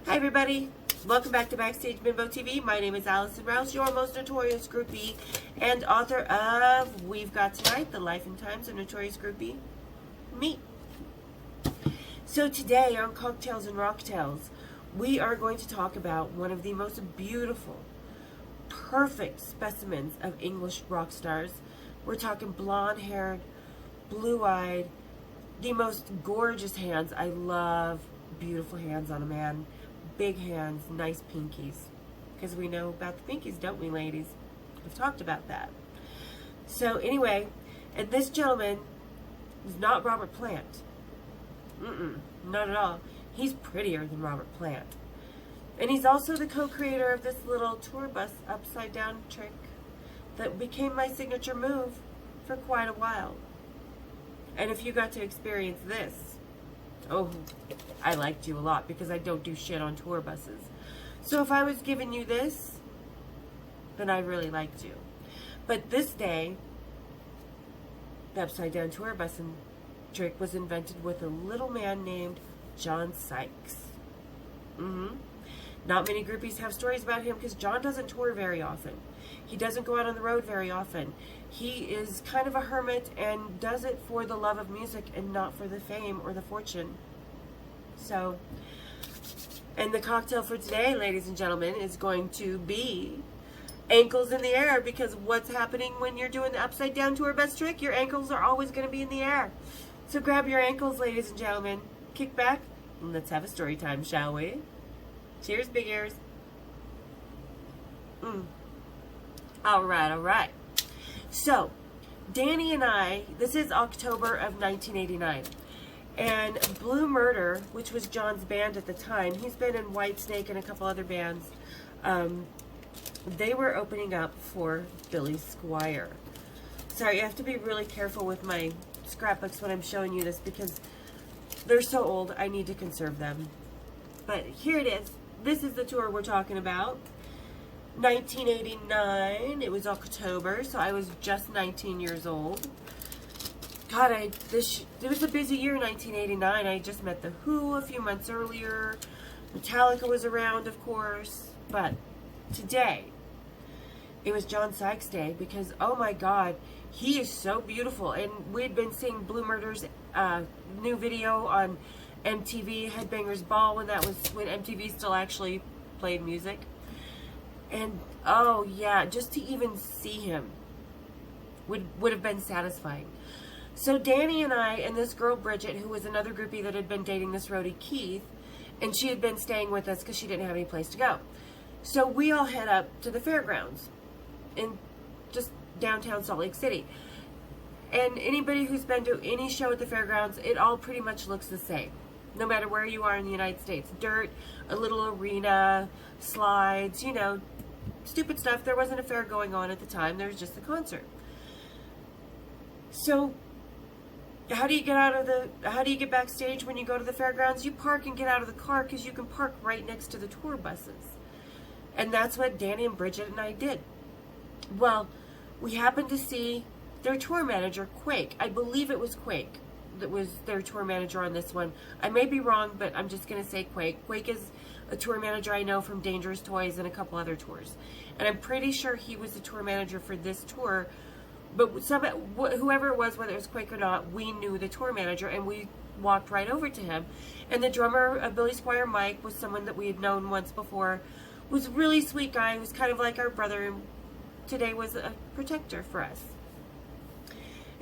Hi everybody, welcome back to Backstage Bimbo TV. My name is Allison Rouse, your most notorious groupie and author of We've Got Tonight, The Life and Times of Notorious Groupie, me. So today on Cocktails and Rocktails, we are going to talk about one of the most beautiful, perfect specimens of English rock stars. We're talking blonde-haired, blue-eyed, the most gorgeous hands. I love beautiful hands on a man. Big hands, nice pinkies. Because we know about the pinkies, don't we, ladies? We've talked about that. So anyway, and this gentleman is not Robert Plant. Not at all. He's prettier than Robert Plant. And he's also the co-creator of this little tour bus upside down trick that became my signature move for quite a while. And if you got to experience this, oh, I liked you a lot because I don't do shit on tour buses. So if I was giving you this, then I really liked you. But this day, the upside down tour bus trick was invented with a little man named John Sykes. Not many groupies have stories about him because John doesn't tour very often. He doesn't go out on the road very often. He is kind of a hermit and does it for the love of music and not for the fame or the fortune. So, and the cocktail for today, ladies and gentlemen, is going to be ankles in the air, because what's happening when you're doing the upside down tour bus trick? Your ankles are always going to be in the air. So grab your ankles, ladies and gentlemen, kick back, and let's have a story time, shall we? Cheers, big ears. All right. So, Danny and I, this is October of 1989. And Blue Murder, which was John's band at the time, he's been in Whitesnake and a couple other bands, they were opening up for Billy Squier. Sorry, you have to be really careful with my scrapbooks when I'm showing you this because they're so old, I need to conserve them. But here it is. This is the tour we're talking about. 1989, it was October, so I was just 19 years old. God, it was a busy year, 1989. I just met The Who a few months earlier. Metallica was around, of course. But today, it was John Sykes Day because, oh my God, he is so beautiful. And we'd been seeing Blue Murder's new video on MTV, Headbangers Ball, when MTV still actually played music. And, oh yeah, just to even see him would have been satisfying. So Danny and I and this girl Bridget, who was another groupie that had been dating this roadie Keith, and she had been staying with us because she didn't have any place to go. So we all head up to the fairgrounds in just downtown Salt Lake City. And anybody who's been to any show at the fairgrounds, it all pretty much looks the same, no matter where you are in the United States. Dirt, a little arena, slides, you know, stupid stuff. There wasn't a fair going on at the time. There was just a concert. So how do you get backstage when you go to the fairgrounds? You park and get out of the car because you can park right next to the tour buses. And that's what Danny and Bridget and I did. Well, we happened to see their tour manager, Quake. I believe it was Quake that was their tour manager on this one. I may be wrong, but I'm just going to say Quake. Quake is a tour manager I know from Dangerous Toys and a couple other tours. And I'm pretty sure he was the tour manager for this tour. But whoever it was, whether it was Quake or not, we knew the tour manager, and we walked right over to him. And the drummer of Billy Squier, Mike, was someone that we had known once before. Was a really sweet guy. He was kind of like our brother, and today was a protector for us.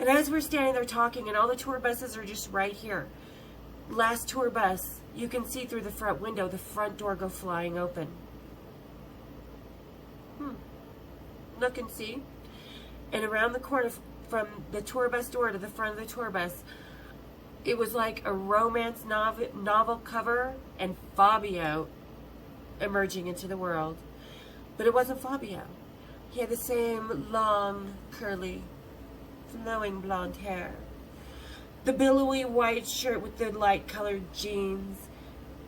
And as we're standing there talking, and all the tour buses are just right here. Last tour bus, you can see through the front window, the front door go flying open. Look and see. And around the corner from the tour bus door to the front of the tour bus, It was like a romance novel cover and Fabio emerging into the world. But it wasn't Fabio. He had the same long, curly, flowing blonde hair. The billowy white shirt with the light-colored jeans.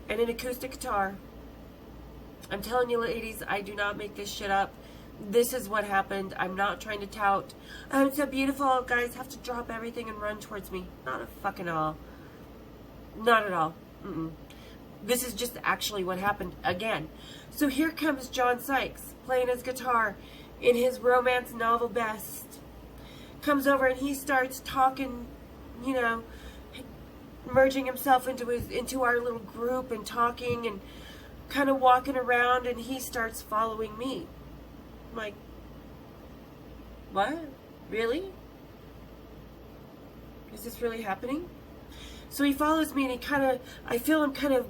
And an acoustic guitar. I'm telling you, ladies, I do not make this shit up. This is what happened. I'm not trying to tout, oh, it's so beautiful, guys have to drop everything and run towards me. Not a fucking all. Not at all. This is just actually what happened again. So here comes John Sykes playing his guitar in his romance novel best. Comes over and he starts talking, you know, merging himself into our little group and talking and kind of walking around, and he starts following me. I'm like, what? Really? Is this really happening? So he follows me, and I feel him kind of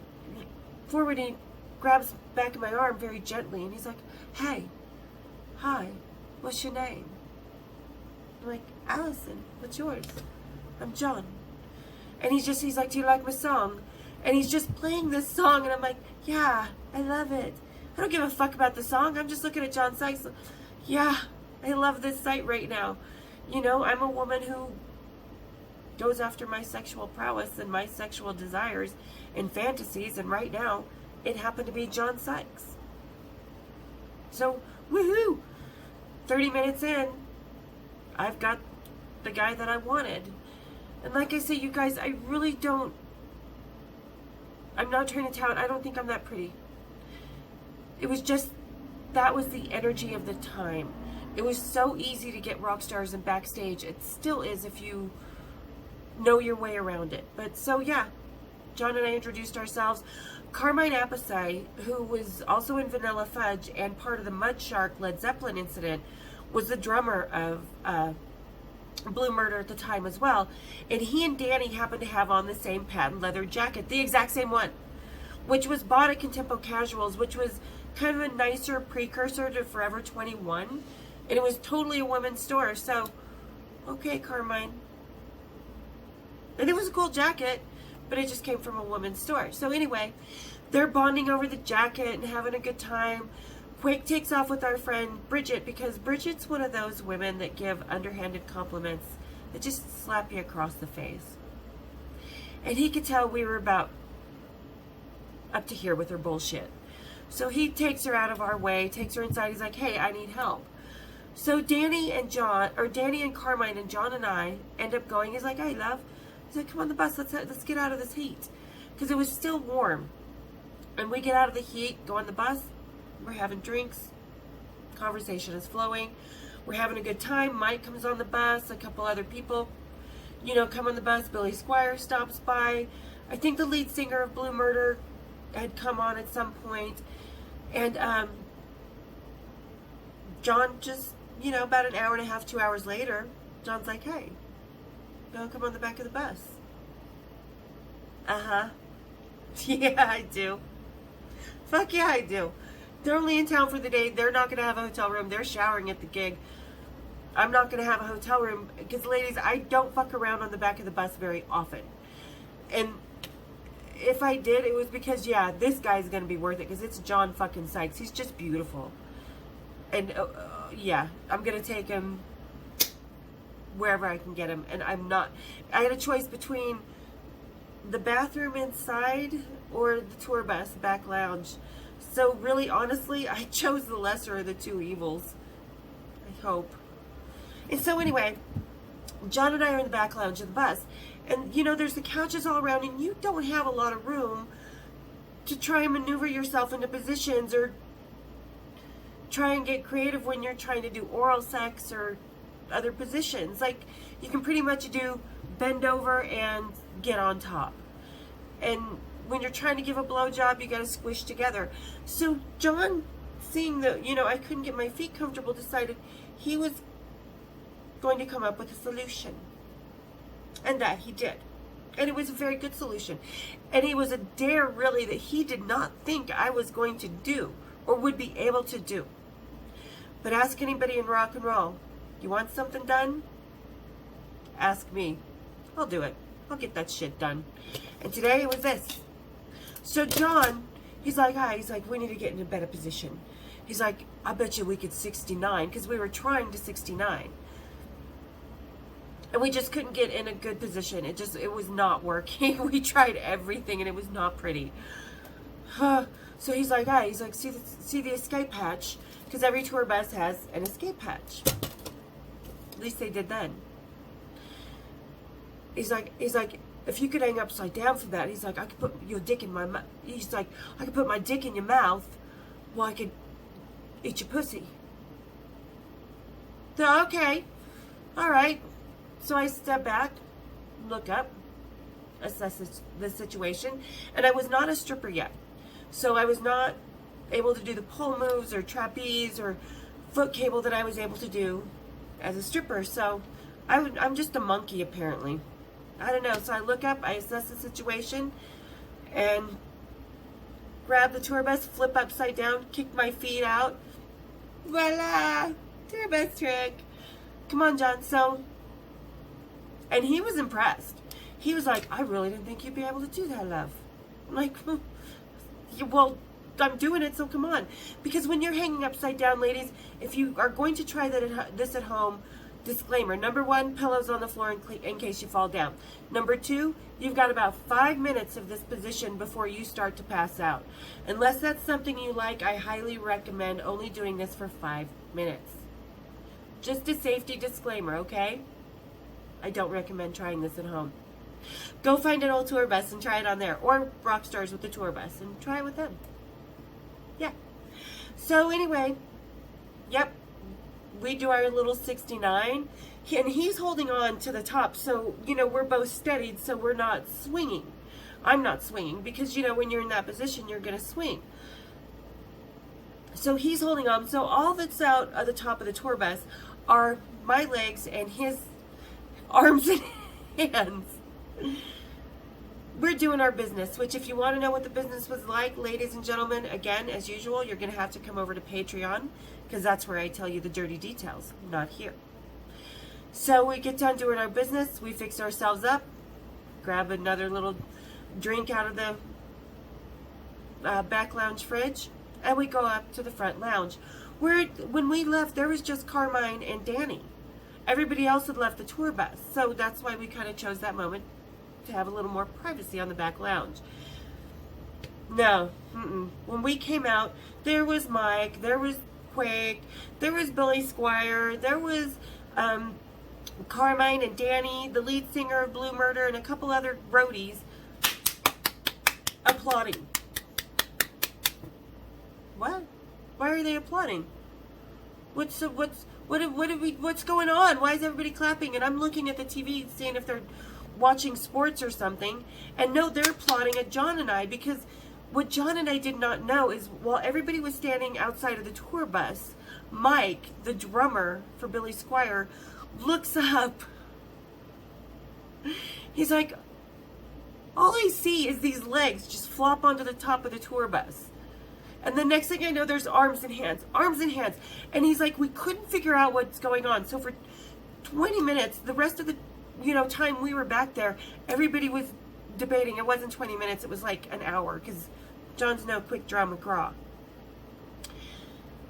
forward, and he grabs back of my arm very gently, and he's like, hey, hi, what's your name? I'm like, Allison, what's yours? I'm John. And he's like, do you like my song? And he's just playing this song, and I'm like, yeah, I love it. I don't give a fuck about the song. I'm just looking at John Sykes. Yeah, I love this site right now. You know, I'm a woman who goes after my sexual prowess and my sexual desires and fantasies, and right now, it happened to be John Sykes. So, woohoo! 30 minutes in, I've got the guy that I wanted. And like I say, you guys, I really don't, I'm not trying to tout, I don't think I'm that pretty. It was just, that was the energy of the time. It was so easy to get rock stars and backstage. It still is if you know your way around it. But so yeah, John and I introduced ourselves. Carmine Appice, who was also in Vanilla Fudge and part of the Mud Shark Led Zeppelin incident, was the drummer of Blue Murder at the time as well. And he and Danny happened to have on the same patent leather jacket, the exact same one, which was bought at Contempo Casuals, which was kind of a nicer precursor to Forever 21. And it was totally a women's store. So, okay, Carmine. And it was a cool jacket, but it just came from a women's store. So anyway, they're bonding over the jacket and having a good time. Quake takes off with our friend Bridget, because Bridget's one of those women that give underhanded compliments that just slap you across the face. And he could tell we were about up to here with her bullshit. So he takes her out of our way, takes her inside. He's like, hey, I need help. So Danny and Carmine and John and I end up going. He's like, hey, love. He's like, come on the bus. Let's get out of this heat. Because it was still warm. And we get out of the heat, go on the bus. We're having drinks. Conversation is flowing. We're having a good time. Mike comes on the bus. A couple other people, you know, come on the bus. Billy Squire stops by. I think the lead singer of Blue Murder had come on at some point. And John just, you know, about an hour and a half, 2 hours later, John's like, hey, you want to come on the back of the bus? Uh-huh. Yeah, I do. Fuck yeah, I do. They're only in town for the day. They're not going to have a hotel room. They're showering at the gig. I'm not going to have a hotel room because, ladies, I don't fuck around on the back of the bus very often. And if I did, it was because, yeah, this guy's going to be worth it because it's John fucking Sykes. He's just beautiful. And, yeah, I'm going to take him wherever I can get him. And I had a choice between the bathroom inside or the tour bus back lounge. So really, honestly, I chose the lesser of the two evils. I hope. And so anyway, John and I are in the back lounge of the bus. And, you know, there's the couches all around, and you don't have a lot of room to try and maneuver yourself into positions or try and get creative when you're trying to do oral sex or other positions. Like, you can pretty much do bend over and get on top. And when you're trying to give a blowjob, you gotta squish together. So John, seeing that, you know, I couldn't get my feet comfortable, decided he was going to come up with a solution. And that he did. And it was a very good solution. And it was a dare, really, that he did not think I was going to do or would be able to do. But ask anybody in rock and roll, you want something done? Ask me. I'll do it. I'll get that shit done. And today it was this. So John, he's like, hi, he's like, we need to get in a better position. He's like, I bet you we could 69, because we were trying to 69. And we just couldn't get in a good position. It was not working. We tried everything and it was not pretty. So he's like, hi, he's like, see the escape hatch? Because every tour bus has an escape hatch. At least they did then. He's like, if you could hang upside down for that, he's like, I could put your dick in my mouth. He's like, I could put my dick in your mouth while I could eat your pussy. So, okay. All right. So I step back, look up, assess the situation, and I was not a stripper yet. So I was not able to do the pole moves or trapeze or foot cable that I was able to do as a stripper. So I'm just a monkey, apparently. I don't know. So I look up, I assess the situation, and grab the tour bus, flip upside down, kick my feet out. Voila! Tour bus trick. Come on, John. So, and he was impressed. He was like, I really didn't think you'd be able to do that, love. I'm like, well, I'm doing it, so come on. Because when you're hanging upside down, ladies, if you are going to try this at home, disclaimer, number 1, pillows on the floor in case you fall down. Number 2, you've got about 5 minutes of this position before you start to pass out. Unless that's something you like, I highly recommend only doing this for 5 minutes. Just a safety disclaimer, okay? I don't recommend trying this at home. Go find an old tour bus and try it on there. Or rock stars with the tour bus and try it with them. Yeah. So anyway, yep. We do our little 69. And he's holding on to the top. So, you know, we're both steadied so we're not swinging. I'm not swinging because, you know, when you're in that position, you're going to swing. So he's holding on. So all that's out of the top of the tour bus are my legs and his arms and hands. We're doing our business, which if you want to know what the business was like, ladies and gentlemen, again, as usual, you're going to have to come over to Patreon because that's where I tell you the dirty details, not here. So we get done doing our business, we fix ourselves up, grab another little drink out of the back lounge fridge, and we go up to the front lounge. When we left, there was just Carmine and Danny. Everybody else had left the tour bus, so that's why we kind of chose that moment to have a little more privacy on the back lounge. No, when we came out, there was Mike, there was Quake, there was Billy Squire, there was Carmine and Danny, the lead singer of Blue Murder, and a couple other roadies applauding. What? Why are they applauding? What's going on? Why is everybody clapping? And I'm looking at the TV seeing if they're watching sports or something. And no, they're applauding at John and I, because what John and I did not know is while everybody was standing outside of the tour bus, Mike, the drummer for Billy Squire, looks up. He's like, all I see is these legs just flop onto the top of the tour bus. And the next thing I know, there's arms and hands. And he's like, we couldn't figure out what's going on. So for 20 minutes, the rest of the time we were back there, everybody was debating. It wasn't 20 minutes, it was like an hour, because John's no quick draw McGraw.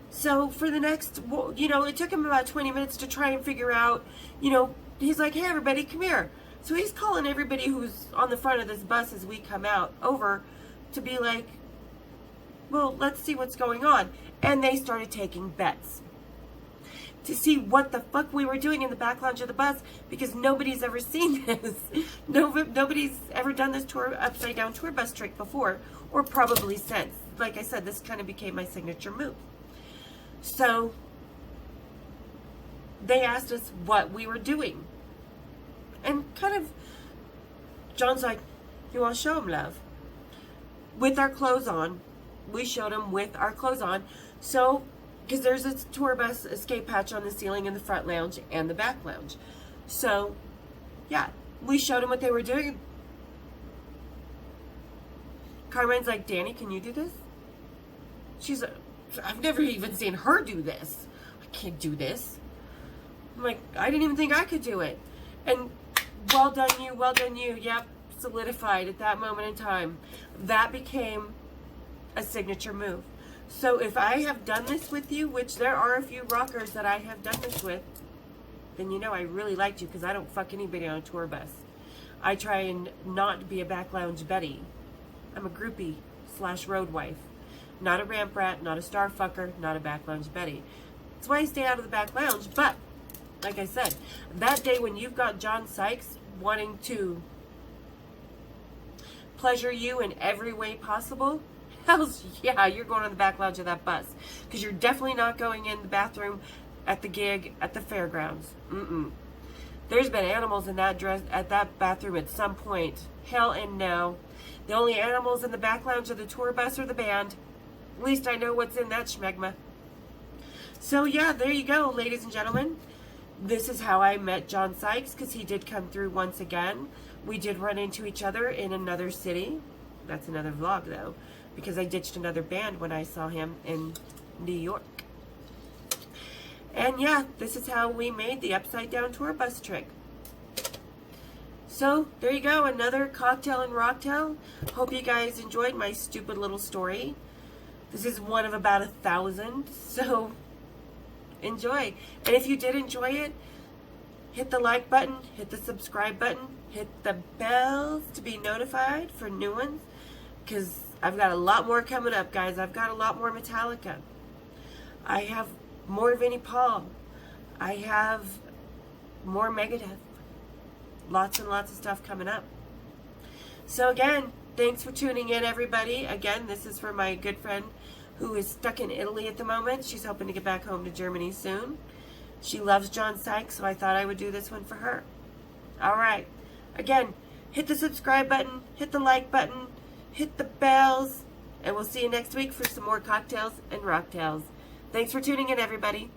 So for the next, it took him about 20 minutes to try and figure out, he's like, hey everybody, come here. So he's calling everybody who's on the front of this bus as we come out over to be like, well, let's see what's going on. And they started taking bets to see what the fuck we were doing in the back lounge of the bus, because nobody's ever seen this. Nobody's ever done this upside down tour bus trick before, or probably since. Like I said, this kind of became my signature move. So they asked us what we were doing. And kind of, John's like, you want to show them, love? With our clothes on. We showed them with our clothes on. So, because there's a tour bus escape hatch on the ceiling in the front lounge and the back lounge. So, yeah, we showed them what they were doing. Carmine's like, Danny, can you do this? She's like, I've never even seen her do this. I can't do this. I'm like, I didn't even think I could do it. And Well done you, well done you. Yep, solidified at that moment in time. That became a signature move. So if I have done this with you, which there are a few rockers that I have done this with, then you know I really liked you, because I don't fuck anybody on a tour bus. I try and not be a back lounge Betty. I'm a groupie / road wife. Not a ramp rat, not a star fucker, not a back lounge Betty. That's why I stay out of the back lounge. But, like I said, that day when you've got John Sykes wanting to pleasure you in every way possible, hell's yeah, you're going to the back lounge of that bus. Because you're definitely not going in the bathroom at the gig at the fairgrounds. There's been animals in that at that bathroom at some point. Hell and no. The only animals in the back lounge of the tour bus are the band. At least I know what's in that schmegma. So yeah, there you go, ladies and gentlemen. This is how I met John Sykes, because he did come through once again. We did run into each other in another city. That's another vlog though, because I ditched another band when I saw him in New York. And yeah, this is how we made the upside down tour bus trick. So, there you go, another cocktail and rocktail. Hope you guys enjoyed my stupid little story. This is one of about 1,000, so enjoy. And if you did enjoy it, hit the like button, hit the subscribe button, hit the bells to be notified for new ones, because I've got a lot more coming up, guys. I've got a lot more Metallica. I have more Vinnie Paul. I have more Megadeth. Lots and lots of stuff coming up. So again, thanks for tuning in, everybody. Again, this is for my good friend who is stuck in Italy at the moment. She's hoping to get back home to Germany soon. She loves John Sykes, so I thought I would do this one for her. Alright. Again, hit the subscribe button, hit the like button, hit the bells, and we'll see you next week for some more cocktails and rocktails. Thanks for tuning in, everybody.